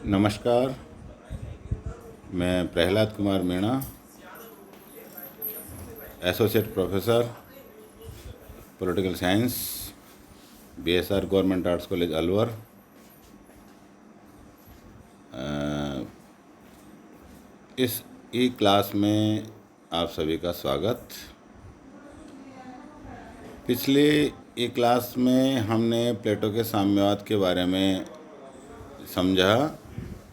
नमस्कार। मैं Prahlad Kumar Meena, associate professor political science, BSR government arts college Alwar. इस ई क्लास में आप सभी का स्वागत। पिछली ई क्लास में हमने प्लेटो के साम्यवाद के बारे में समझा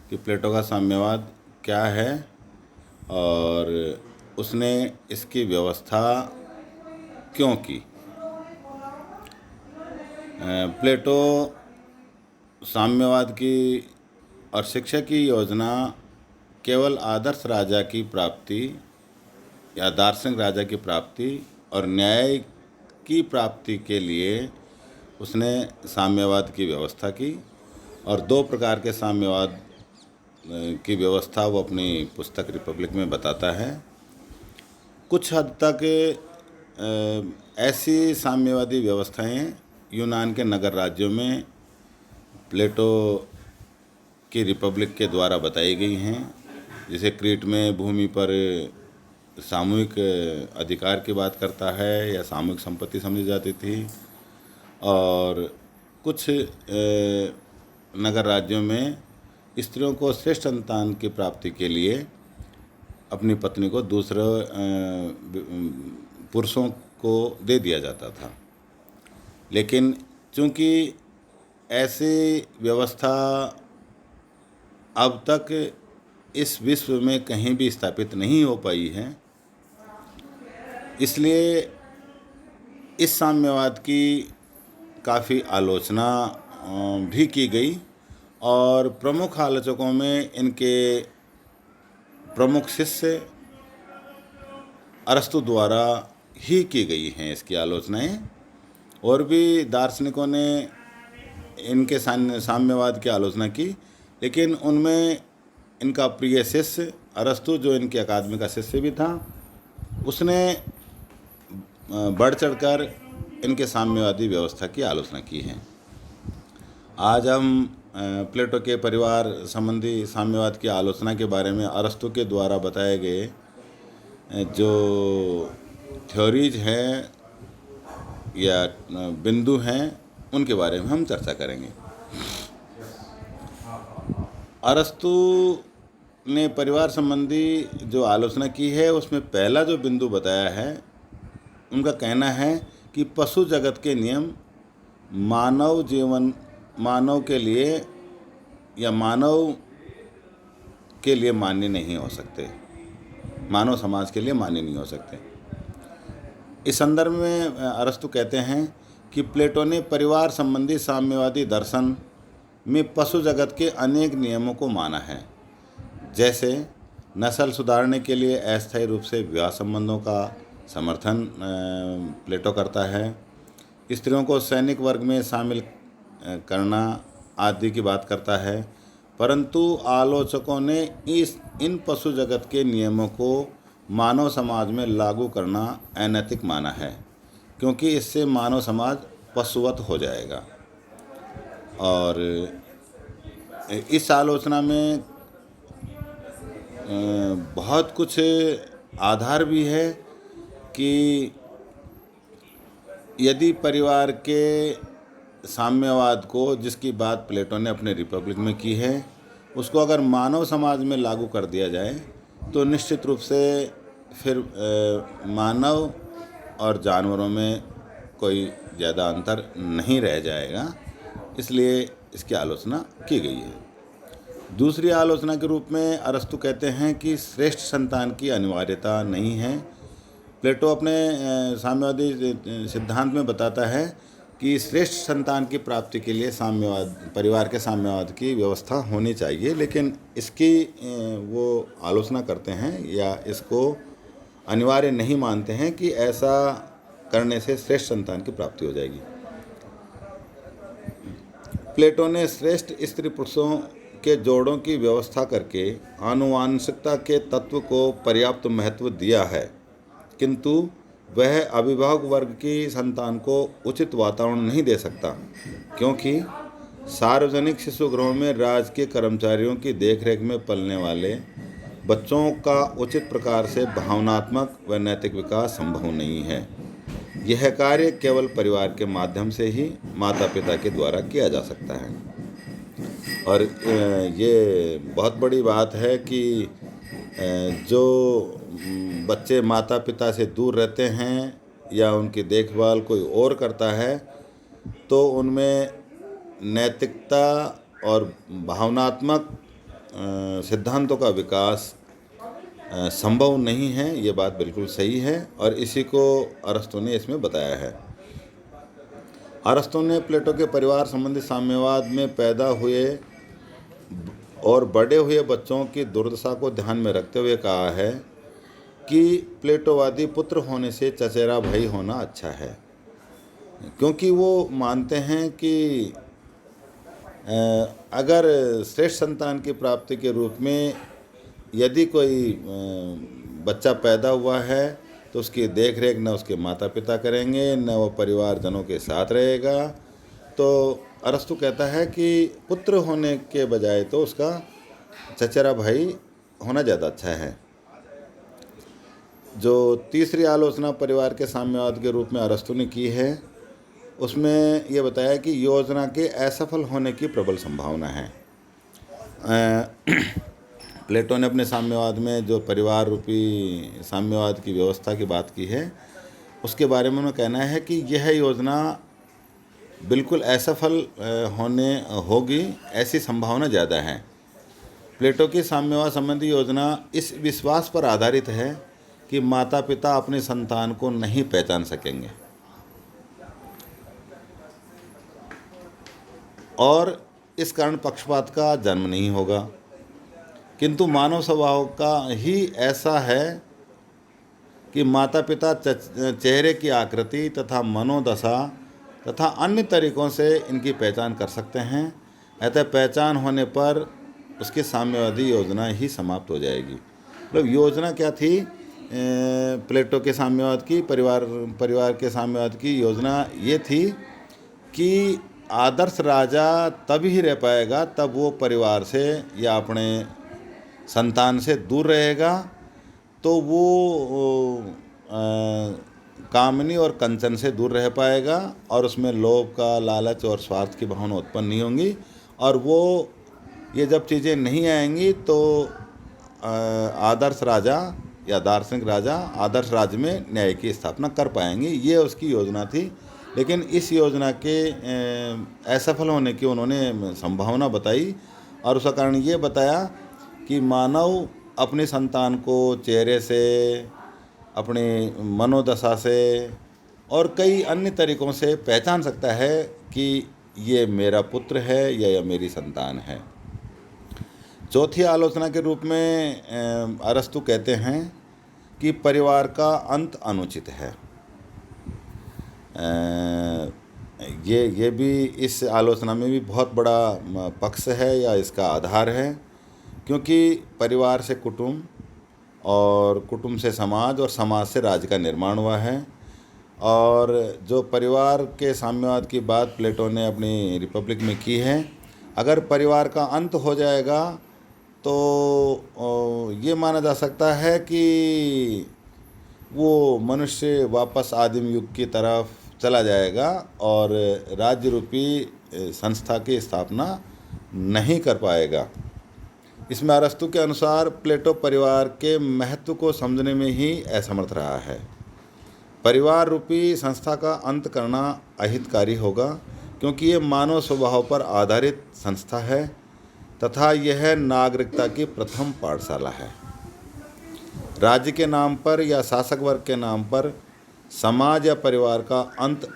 कि प्लेटो का साम्यवाद क्या है और उसने इसकी व्यवस्था क्यों की। प्लेटो साम्यवाद की और शिक्षा की योजना केवल आदर्श राजा की प्राप्ति या दार्शनिक राजा की प्राप्ति और न्याय की प्राप्ति के लिए उसने साम्यवाद की व्यवस्था की, और दो प्रकार के साम्यवाद की व्यवस्था वो अपनी पुस्तक रिपब्लिक में बताता है। कुछ हद तक ऐसी साम्यवादी व्यवस्थाएं यूनान के नगर राज्यों में प्लेटो की रिपब्लिक के द्वारा बताई गई हैं। जैसे क्रीट में भूमि पर सामूहिक अधिकार की बात करता है या सामूहिक संपत्ति समझी जाती थी, और कुछ नगर राज्यों में स्त्रियों को श्रेष्ठ संतान की प्राप्ति के लिए अपनी पत्नी को दूसरे पुरुषों को दे दिया जाता था। लेकिन चूंकि ऐसी व्यवस्था अब तक इस विश्व में कहीं भी स्थापित नहीं हो पाई है, इसलिए इस साम्यवाद की काफ़ी आलोचना भी की गई, और प्रमुख आलोचकों में इनके प्रमुख शिष्य अरस्तु द्वारा ही की गई हैं इसकी आलोचनाएं। और भी दार्शनिकों ने इनके साम्यवाद की आलोचना की, लेकिन उनमें इनका प्रिय शिष्य अरस्तु, जो इनके अकादमी का शिष्य भी था, उसने बढ़ चढ़कर इनके साम्यवादी व्यवस्था की आलोचना की है। आज हम प्लेटो के परिवार संबंधी साम्यवाद की आलोचना के बारे में अरस्तु के द्वारा बताए गए जो थ्योरीज हैं या बिंदु हैं उनके बारे में हम चर्चा करेंगे। अरस्तु ने परिवार संबंधी जो आलोचना की है उसमें पहला जो बिंदु बताया है, उनका कहना है कि पशु जगत के नियम मानव के लिए मान्य नहीं हो सकते, मानव समाज के लिए मान्य नहीं हो सकते। इस संदर्भ में अरस्तु कहते हैं कि प्लेटो ने परिवार संबंधी साम्यवादी दर्शन में पशु जगत के अनेक नियमों को माना है। जैसे नस्ल सुधारने के लिए अस्थायी रूप से विवाह संबंधों का समर्थन प्लेटो करता है, स्त्रियों को सैनिक वर्ग में शामिल करना आदि की बात करता है। परंतु आलोचकों ने इन पशु जगत के नियमों को मानव समाज में लागू करना अनैतिक माना है, क्योंकि इससे मानव समाज पशुवत हो जाएगा। और इस आलोचना में बहुत कुछ आधार भी है कि यदि परिवार के साम्यवाद को, जिसकी बात प्लेटो ने अपने रिपब्लिक में की है, उसको अगर मानव समाज में लागू कर दिया जाए तो निश्चित रूप से फिर मानव और जानवरों में कोई ज़्यादा अंतर नहीं रह जाएगा, इसलिए इसकी आलोचना की गई है। दूसरी आलोचना के रूप में अरस्तु कहते हैं कि श्रेष्ठ संतान की अनिवार्यता नहीं है। प्लेटो अपने साम्यवादी सिद्धांत में बताता है कि श्रेष्ठ संतान की प्राप्ति के लिए परिवार के साम्यवाद की व्यवस्था होनी चाहिए, लेकिन इसकी वो आलोचना करते हैं या इसको अनिवार्य नहीं मानते हैं कि ऐसा करने से श्रेष्ठ संतान की प्राप्ति हो जाएगी। प्लेटो ने श्रेष्ठ स्त्री पुरुषों के जोड़ों की व्यवस्था करके आनुवांशिकता के तत्व को पर्याप्त महत्व दिया है, किंतु वह अभिभावक वर्ग की संतान को उचित वातावरण नहीं दे सकता, क्योंकि सार्वजनिक शिशुगृहों में राज्य के कर्मचारियों की देखरेख में पलने वाले बच्चों का उचित प्रकार से भावनात्मक व नैतिक विकास संभव नहीं है। यह कार्य केवल परिवार के माध्यम से ही माता पिता के द्वारा किया जा सकता है। और ये बहुत बड़ी बात है कि जो बच्चे माता पिता से दूर रहते हैं या उनकी देखभाल कोई और करता है तो उनमें नैतिकता और भावनात्मक सिद्धांतों का विकास संभव नहीं है। ये बात बिल्कुल सही है और इसी को अरस्तू ने इसमें बताया है। अरस्तू ने प्लेटो के परिवार संबंधी साम्यवाद में पैदा हुए और बड़े हुए बच्चों की दुर्दशा को ध्यान में रखते हुए कहा है कि प्लेटोवादी पुत्र होने से चचेरा भाई होना अच्छा है, क्योंकि वो मानते हैं कि अगर श्रेष्ठ संतान की प्राप्ति के रूप में यदि कोई बच्चा पैदा हुआ है तो उसकी देखरेख न उसके माता पिता करेंगे न वो परिवारजनों के साथ रहेगा। तो अरस्तु कहता है कि पुत्र होने के बजाय तो उसका चचेरा भाई होना ज़्यादा अच्छा है। जो तीसरी आलोचना परिवार के साम्यवाद के रूप में अरस्तु ने की है उसमें यह बताया कि योजना के असफल होने की प्रबल संभावना है। प्लेटो ने अपने साम्यवाद में जो परिवार रूपी साम्यवाद की व्यवस्था की बात की है उसके बारे में उन्होंने कहना है कि यह योजना बिल्कुल असफल होने होगी, ऐसी संभावना ज़्यादा है। प्लेटो की साम्यवाद संबंधी योजना इस विश्वास पर आधारित है कि माता पिता अपने संतान को नहीं पहचान सकेंगे और इस कारण पक्षपात का जन्म नहीं होगा, किंतु मानव स्वभाव का ही ऐसा है कि माता पिता चेहरे की आकृति तथा मनोदशा तथा अन्य तरीकों से इनकी पहचान कर सकते हैं। अतः पहचान होने पर उसकी साम्यवादी योजना ही समाप्त हो जाएगी। मतलब योजना क्या थी प्लेटो के साम्यवाद की, परिवार के साम्यवाद की योजना ये थी कि आदर्श राजा तब ही रह पाएगा तब वो परिवार से या अपने संतान से दूर रहेगा, तो वो कामनी और कंचन से दूर रह पाएगा और उसमें लोभ का, लालच और स्वार्थ की भावना उत्पन्न नहीं होंगी। और वो ये जब चीज़ें नहीं आएंगी तो आदर्श राजा या दार्शनिक राजा आदर्श राज्य में न्याय की स्थापना कर पाएंगे। ये उसकी योजना थी। लेकिन इस योजना के असफल होने की उन्होंने संभावना बताई और उसका कारण ये बताया कि मानव अपने संतान को चेहरे से, अपनी मनोदशा से और कई अन्य तरीकों से पहचान सकता है कि ये मेरा पुत्र है या मेरी संतान है। चौथी आलोचना के रूप में अरस्तु कहते हैं कि परिवार का अंत अनुचित है। ये भी इस आलोचना में भी बहुत बड़ा पक्ष है या इसका आधार है, क्योंकि परिवार से कुटुंब और कुटुंब से समाज और समाज से राज्य का निर्माण हुआ है। और जो परिवार के साम्यवाद की बात प्लेटो ने अपनी रिपब्लिक में की है, अगर परिवार का अंत हो जाएगा तो ये माना जा सकता है कि वो मनुष्य वापस आदिम युग की तरफ चला जाएगा और राज्य रूपी संस्था की स्थापना नहीं कर पाएगा। इसमें अरस्तु के अनुसार प्लेटो परिवार के महत्व को समझने में ही असमर्थ रहा है। परिवार रूपी संस्था का अंत करना अहितकारी होगा, क्योंकि ये मानव स्वभाव पर आधारित संस्था है तथा यह नागरिकता की प्रथम पाठशाला है। राज्य के नाम पर या शासक वर्ग के नाम पर समाज या परिवार का अंत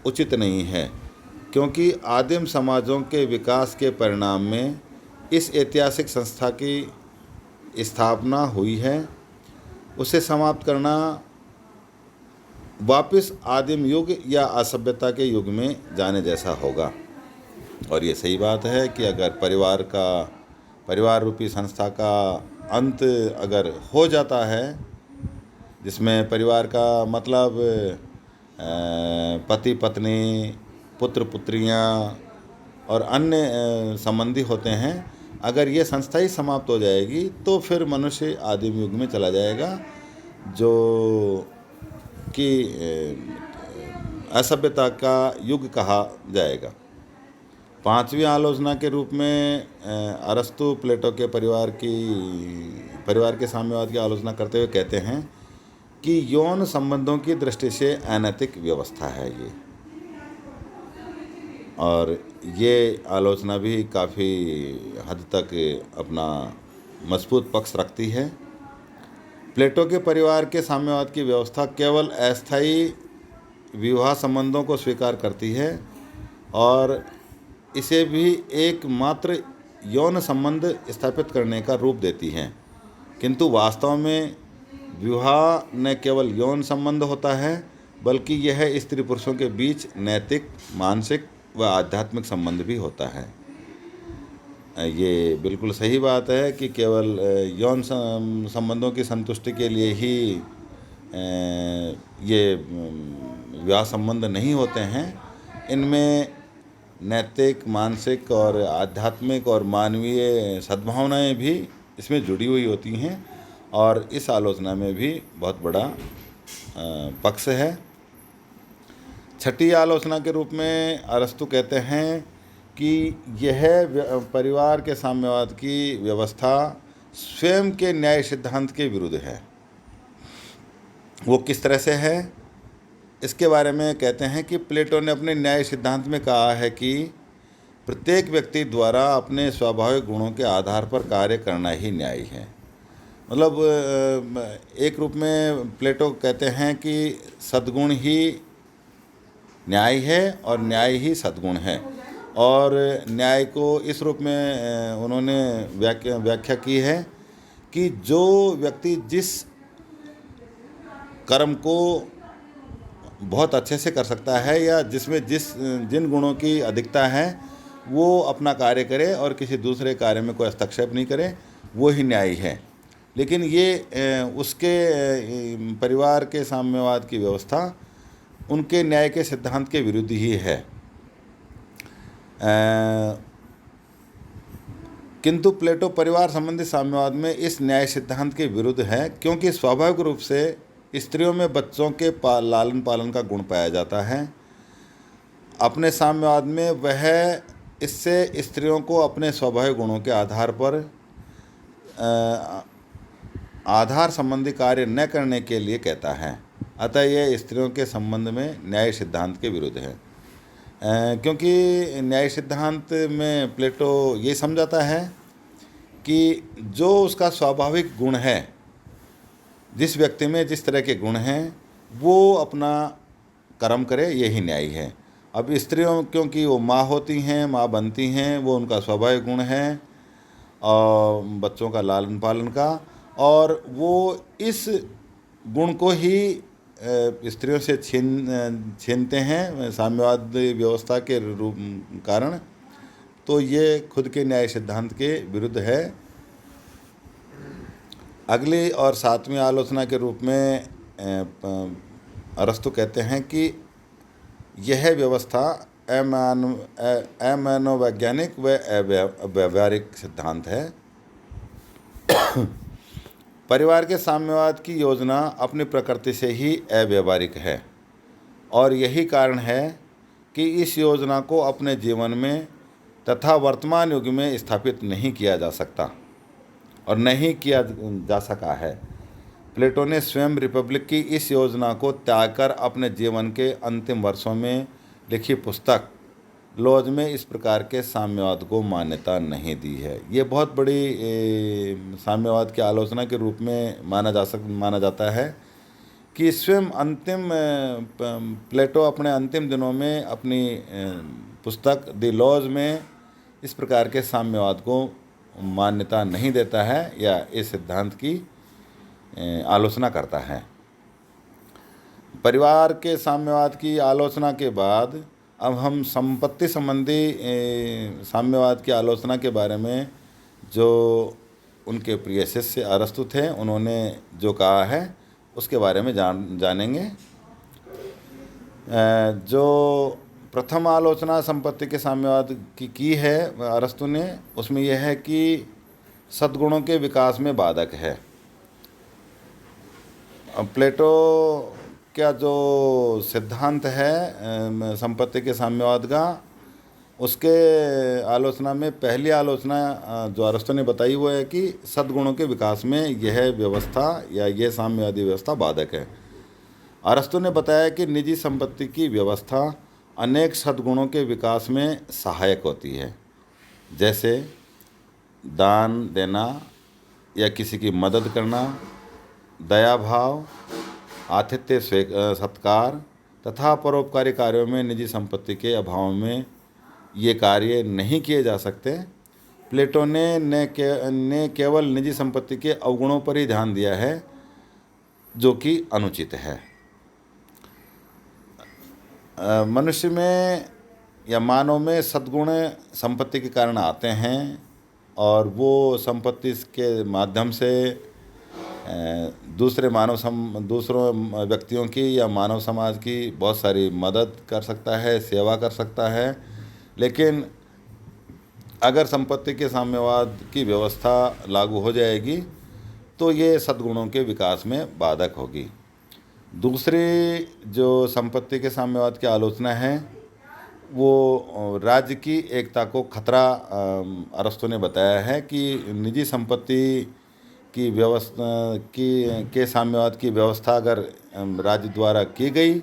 उचित नहीं है, क्योंकि आदिम समाजों के विकास के परिणाम में इस ऐतिहासिक संस्था की स्थापना हुई है। उसे समाप्त करना वापस आदिम युग या असभ्यता के युग में जाने जैसा होगा। और ये सही बात है कि अगर परिवार रूपी संस्था का अंत अगर हो जाता है, जिसमें परिवार का मतलब पति पत्नी, पुत्र पुत्रियाँ और अन्य संबंधी होते हैं, अगर ये संस्था ही समाप्त हो जाएगी तो फिर मनुष्य आदिम युग में चला जाएगा, जो कि असभ्यता का युग कहा जाएगा। पांचवी आलोचना के रूप में अरस्तु प्लेटो के परिवार के साम्यवाद की आलोचना करते हुए कहते हैं कि यौन संबंधों की दृष्टि से अनैतिक व्यवस्था है ये, और ये आलोचना भी काफ़ी हद तक अपना मजबूत पक्ष रखती है। प्लेटो के परिवार के साम्यवाद की व्यवस्था केवल अस्थायी विवाह संबंधों को स्वीकार करती है और इसे भी एकमात्र यौन संबंध स्थापित करने का रूप देती है, किंतु वास्तव में विवाह न केवल यौन संबंध होता है बल्कि यह स्त्री पुरुषों के बीच नैतिक, मानसिक व आध्यात्मिक संबंध भी होता है। ये बिल्कुल सही बात है कि केवल यौन संबंधों की संतुष्टि के लिए ही ये विवाह संबंध नहीं होते हैं। इनमें नैतिक, मानसिक और आध्यात्मिक और मानवीय सद्भावनाएं भी इसमें जुड़ी हुई होती हैं, और इस आलोचना में भी बहुत बड़ा पक्ष है। छठी आलोचना के रूप में अरस्तु कहते हैं कि यह परिवार के साम्यवाद की व्यवस्था स्वयं के न्याय सिद्धांत के विरुद्ध है। वो किस तरह से है, इसके बारे में कहते हैं कि प्लेटो ने अपने न्याय सिद्धांत में कहा है कि प्रत्येक व्यक्ति द्वारा अपने स्वाभाविक गुणों के आधार पर कार्य करना ही न्याय है। मतलब एक रूप में प्लेटो कहते हैं कि सद्गुण ही न्याय है और न्याय ही सद्गुण है, और न्याय को इस रूप में उन्होंने व्याख्या की है कि जो व्यक्ति जिस कर्म को बहुत अच्छे से कर सकता है या जिसमें जिन गुणों की अधिकता है वो अपना कार्य करे और किसी दूसरे कार्य में कोई हस्तक्षेप नहीं करे, वो ही न्याय है। लेकिन ये उसके परिवार के साम्यवाद की व्यवस्था उनके न्याय के सिद्धांत के विरुद्ध ही है। किंतु प्लेटो परिवार संबंधी साम्यवाद में इस न्याय सिद्धांत के विरुद्ध है, क्योंकि स्वाभाविक रूप से स्त्रियों में बच्चों के लालन पालन का गुण पाया जाता है। अपने साम्यवाद में वह इससे स्त्रियों को अपने स्वाभाविक गुणों के आधार पर आधार संबंधी कार्य न करने के लिए कहता है। अतः यह स्त्रियों के संबंध में न्याय सिद्धांत के विरुद्ध है, क्योंकि न्याय सिद्धांत में प्लेटो ये समझाता है कि जो उसका स्वाभाविक गुण है, जिस व्यक्ति में जिस तरह के गुण हैं वो अपना कर्म करे, यही न्याय है। अब स्त्रियों क्योंकि वो माँ होती हैं, माँ बनती हैं, वो उनका स्वाभाविक गुण है और बच्चों का लालन पालन का, और वो इस गुण को ही स्त्रियों से छीनते हैं साम्यवाद व्यवस्था के रूप कारण। तो ये खुद के न्याय सिद्धांत के विरुद्ध है। अगली और सातवीं आलोचना के रूप में अरस्तु कहते हैं कि यह व्यवस्था अमनोवैज्ञानिक व अव्यावहारिक सिद्धांत है। परिवार के साम्यवाद की योजना अपनी प्रकृति से ही अव्यावहारिक है, और यही कारण है कि इस योजना को अपने जीवन में तथा वर्तमान युग में स्थापित नहीं किया जा सकता और नहीं किया जा सका है। प्लेटो ने स्वयं रिपब्लिक की इस योजना को त्याग कर अपने जीवन के अंतिम वर्षों में लिखी पुस्तक लॉज में इस प्रकार के साम्यवाद को मान्यता नहीं दी है। ये बहुत बड़ी साम्यवाद की आलोचना के रूप में माना जाता है कि स्वयं प्लेटो अपने अंतिम दिनों में अपनी पुस्तक द लॉज में इस प्रकार के साम्यवाद को मान्यता नहीं देता है या इस सिद्धांत की आलोचना करता है। परिवार के साम्यवाद की आलोचना के बाद अब हम संपत्ति संबंधी साम्यवाद की आलोचना के बारे में जो उनके प्रिय शिष्य अरस्तु थे उन्होंने जो कहा है उसके बारे में जानेंगे। जो प्रथम आलोचना संपत्ति के साम्यवाद की है अरस्तु ने, उसमें यह है कि सद्गुणों के विकास में बाधक है। प्लेटो का जो सिद्धांत है संपत्ति के साम्यवाद का, उसके आलोचना में पहली आलोचना जो अरस्तु ने बताई वो है कि सद्गुणों के विकास में यह व्यवस्था या यह साम्यवादी व्यवस्था बाधक है। अरस्तु ने बताया कि निजी संपत्ति की व्यवस्था अनेक सद्गुणों के विकास में सहायक होती है, जैसे दान देना या किसी की मदद करना, दया भाव, आतिथ्य सत्कार तथा परोपकारी कार्यों में निजी संपत्ति के अभाव में ये कार्य नहीं किए जा सकते। प्लेटो ने केवल निजी संपत्ति के अवगुणों पर ही ध्यान दिया है, जो कि अनुचित है। मनुष्य में या मानव में सद्गुण संपत्ति के कारण आते हैं और वो संपत्ति के माध्यम से दूसरों व्यक्तियों की या मानव समाज की बहुत सारी मदद कर सकता है, सेवा कर सकता है। लेकिन अगर संपत्ति के साम्यवाद की व्यवस्था लागू हो जाएगी तो ये सद्गुणों के विकास में बाधक होगी। दूसरी जो संपत्ति के साम्यवाद की आलोचना है वो राज्य की एकता को खतरा अरस्तु ने बताया है कि निजी संपत्ति की व्यवस्था के साम्यवाद की व्यवस्था अगर राज्य द्वारा की गई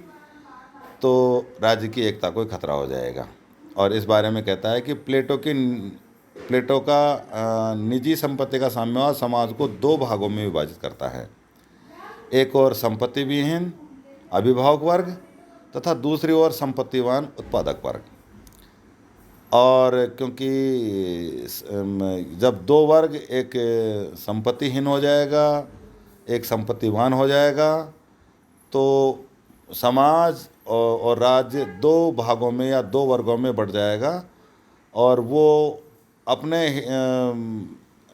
तो राज्य की एकता को खतरा हो जाएगा। और इस बारे में कहता है कि प्लेटो का निजी संपत्ति का साम्यवाद समाज को दो भागों में विभाजित करता है, एक ओर संपत्ति विहीन अभिभावक वर्ग तथा दूसरी ओर संपत्तिवान उत्पादक वर्ग। और क्योंकि जब दो वर्ग, एक संपत्तिहीन हो जाएगा, एक संपत्तिवान हो जाएगा, तो समाज और राज्य दो भागों में या दो वर्गों में बढ़ जाएगा और वो अपने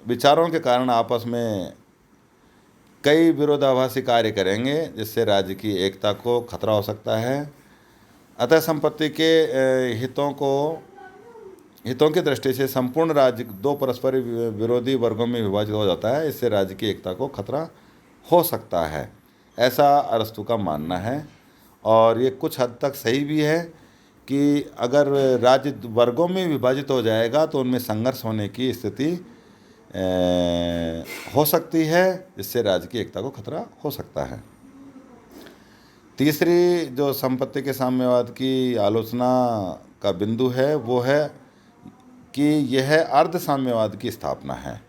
विचारों के कारण आपस में कई विरोधाभासी कार्य करेंगे, जिससे राज्य की एकता को खतरा हो सकता है। अतः संपत्ति के हितों की दृष्टि से संपूर्ण राज्य दो परस्पर विरोधी वर्गों में विभाजित हो जाता है। इससे राज्य की एकता को खतरा हो सकता है, ऐसा अरस्तु का मानना है। और ये कुछ हद तक सही भी है कि अगर राज्य वर्गों में विभाजित हो जाएगा तो उनमें संघर्ष होने की स्थिति हो सकती है, जिससे राज्य की एकता को खतरा हो सकता है। तीसरी जो संपत्ति के साम्यवाद की आलोचना का बिंदु है वो है कि यह अर्ध साम्यवाद की स्थापना है।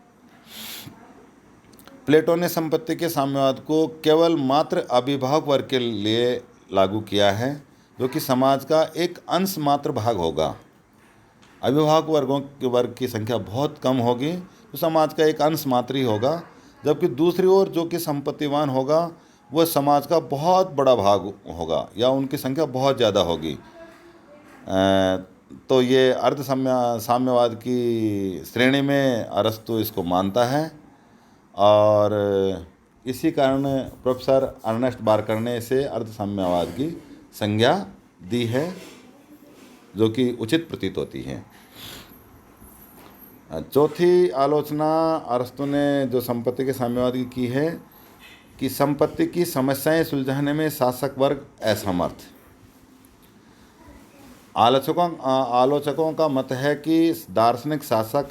प्लेटो ने संपत्ति के साम्यवाद को केवल मात्र अभिभावक वर्ग के लिए लागू किया है, जो कि समाज का एक अंश मात्र भाग होगा। अभिभावक वर्ग की संख्या बहुत कम होगी, तो समाज का एक अंश मात्र ही होगा। जबकि दूसरी ओर जो कि संपत्तिवान होगा वह समाज का बहुत बड़ा भाग होगा या उनकी संख्या बहुत ज़्यादा होगी। तो ये अर्ध साम्यवाद की श्रेणी में अरस्तु इसको मानता है। और इसी कारण प्रोफेसर अर्नेस्ट बार्कर ने इसे अर्ध साम्यवाद की संज्ञा दी है, जो कि उचित प्रतीत होती है। चौथी आलोचना अरस्तु ने जो संपत्ति के साम्यवाद की है कि संपत्ति की समस्याएं सुलझाने में शासक वर्ग असमर्थ। आलोचकों का मत है कि दार्शनिक शासक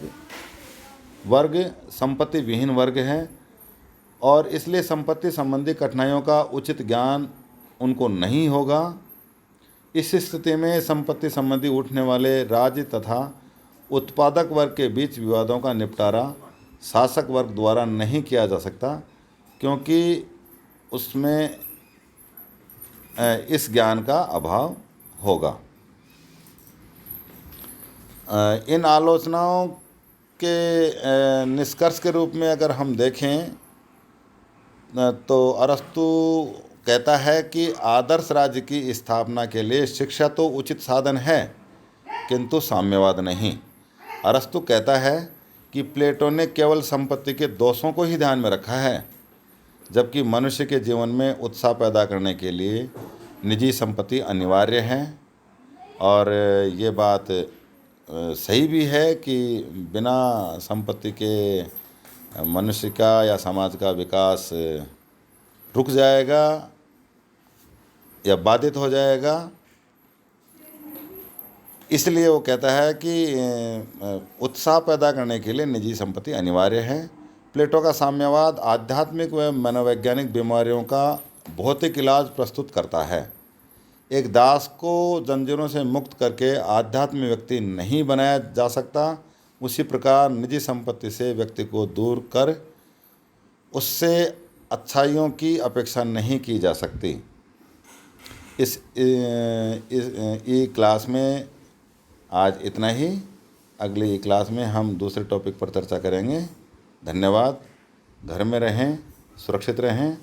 वर्ग संपत्ति विहीन वर्ग है और इसलिए संपत्ति संबंधी कठिनाइयों का उचित ज्ञान उनको नहीं होगा। इस स्थिति में संपत्ति संबंधी उठने वाले राज्य तथा उत्पादक वर्ग के बीच विवादों का निपटारा शासक वर्ग द्वारा नहीं किया जा सकता, क्योंकि उसमें इस ज्ञान का अभाव होगा। इन आलोचनाओं के निष्कर्ष के रूप में अगर हम देखें तो अरस्तु कहता है कि आदर्श राज्य की स्थापना के लिए शिक्षा तो उचित साधन है, किंतु साम्यवाद नहीं। अरस्तु कहता है कि प्लेटो ने केवल संपत्ति के दोषों को ही ध्यान में रखा है, जबकि मनुष्य के जीवन में उत्साह पैदा करने के लिए निजी संपत्ति अनिवार्य है। और ये बात सही भी है कि बिना संपत्ति के मनुष्य का या समाज का विकास रुक जाएगा या बाधित हो जाएगा। इसलिए वो कहता है कि उत्साह पैदा करने के लिए निजी संपत्ति अनिवार्य है। प्लेटो का साम्यवाद आध्यात्मिक व मनोवैज्ञानिक बीमारियों का भौतिक इलाज प्रस्तुत करता है। एक दास को जंजीरों से मुक्त करके आध्यात्मिक व्यक्ति नहीं बनाया जा सकता, उसी प्रकार निजी संपत्ति से व्यक्ति को दूर कर उससे अच्छाइयों की अपेक्षा नहीं की जा सकती। इस ई क्लास में आज इतना ही। अगली क्लास में हम दूसरे टॉपिक पर चर्चा करेंगे। धन्यवाद। घर में रहें, सुरक्षित रहें।